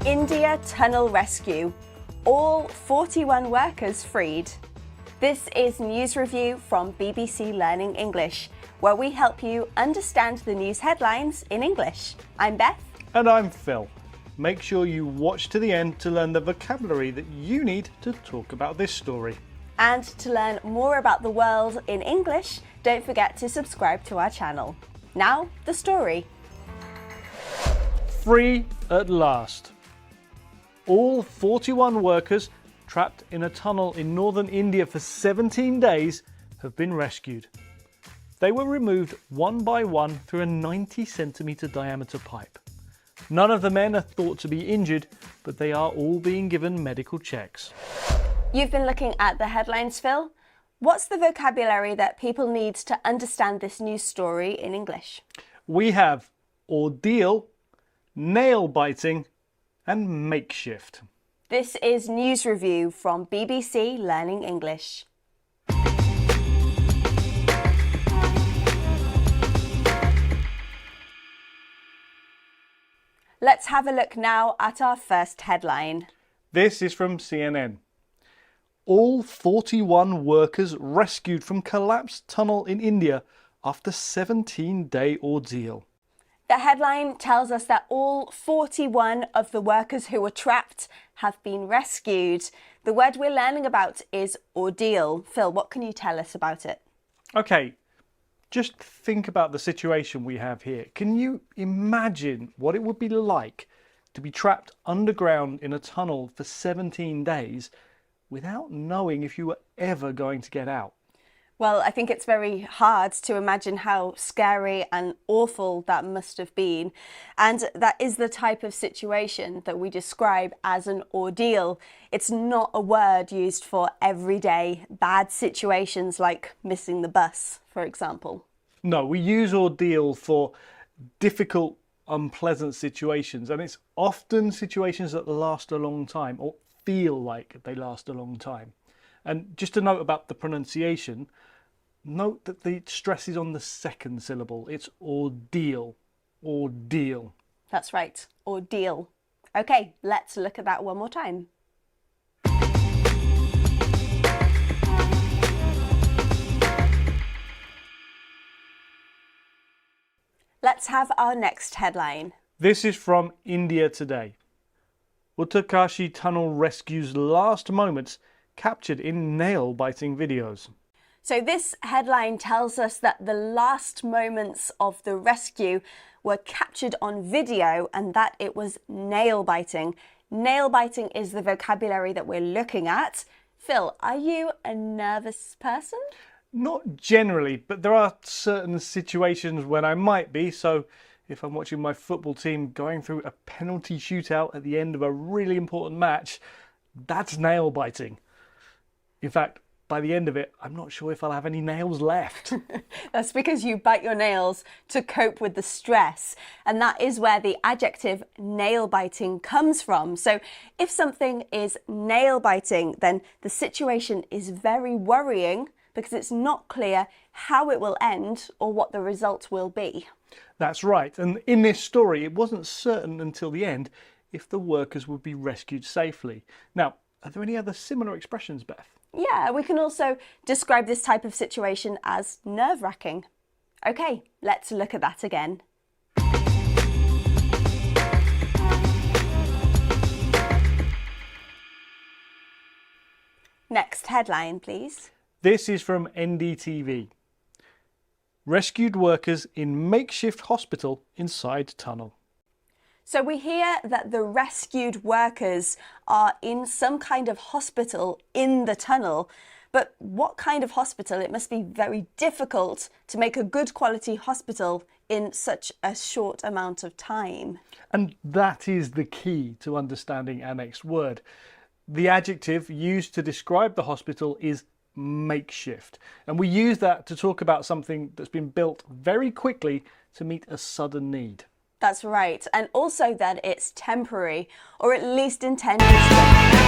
India tunnel rescue. All 41 workers freed. This is News Review from BBC Learning English, where we help you understand the news headlines in English. I'm Beth. And I'm Phil. Make sure you watch to the end to learn the vocabulary that you need to talk about this story. And to learn more about the world in English, don't forget to subscribe to our channel. Now, the story. Free at last. All 41 workers trapped in a tunnel in northern India for 17 days have been rescued. They were removed one by one through a 90cm diameter pipe. None of the men are thought to be injured, but they are all being given medical checks. You've been looking at the headlines, Phil. What's the vocabulary that people need to understand this news story in English? We have ordeal, nail-biting and makeshift. This is News Review from BBC Learning English. Let's have a look now at our first headline. This is from CNN. All 41 workers rescued from collapsed tunnel in India after 17-day ordeal. The headline tells us that all 41 of the workers who were trapped have been rescued. The word we're learning about is ordeal. Phil, what can you tell us about it? Okay, just think about the situation we have here. Can you imagine what it would be like to be trapped underground in a tunnel for 17 days without knowing if you were ever going to get out? Well, I think it's very hard to imagine how scary and awful that must have been. And that is the type of situation that we describe as an ordeal. It's not a word used for everyday bad situations like missing the bus, for example. No, we use ordeal for difficult, unpleasant situations, and it's often situations that last a long time or feel like they last a long time. And just a note about the pronunciation, note that the stress is on the second syllable. It's ordeal, ordeal. That's right, ordeal. Okay, let's look at that one more time. Let's have our next headline. This is from India Today. Uttarkashi tunnel rescues last moments captured in nail-biting videos. So this headline tells us that the last moments of the rescue were captured on video and that it was nail-biting. Nail-biting is the vocabulary that we're looking at. Phil, are you a nervous person? Not generally, but there are certain situations when I might be. So if I'm watching my football team going through a penalty shootout at the end of a really important match, that's nail-biting. In fact, by the end of it, I'm not sure if I'll have any nails left. That's because you bite your nails to cope with the stress. And that is where the adjective nail-biting comes from. So if something is nail-biting, then the situation is very worrying because it's not clear how it will end or what the result will be. That's right. And in this story, it wasn't certain until the end if the workers would be rescued safely. Now, are there any other similar expressions, Beth? Yeah, we can also describe this type of situation as nerve-wracking. Okay, let's look at that again. Next headline, please. This is from NDTV. Rescued workers in makeshift hospital inside tunnel. So we hear that the rescued workers are in some kind of hospital in the tunnel. But what kind of hospital? It must be very difficult to make a good quality hospital in such a short amount of time. And that is the key to understanding our next word. The adjective used to describe the hospital is makeshift. And we use that to talk about something that's been built very quickly to meet a sudden need. That's right. And also that it's temporary, or at least intended to.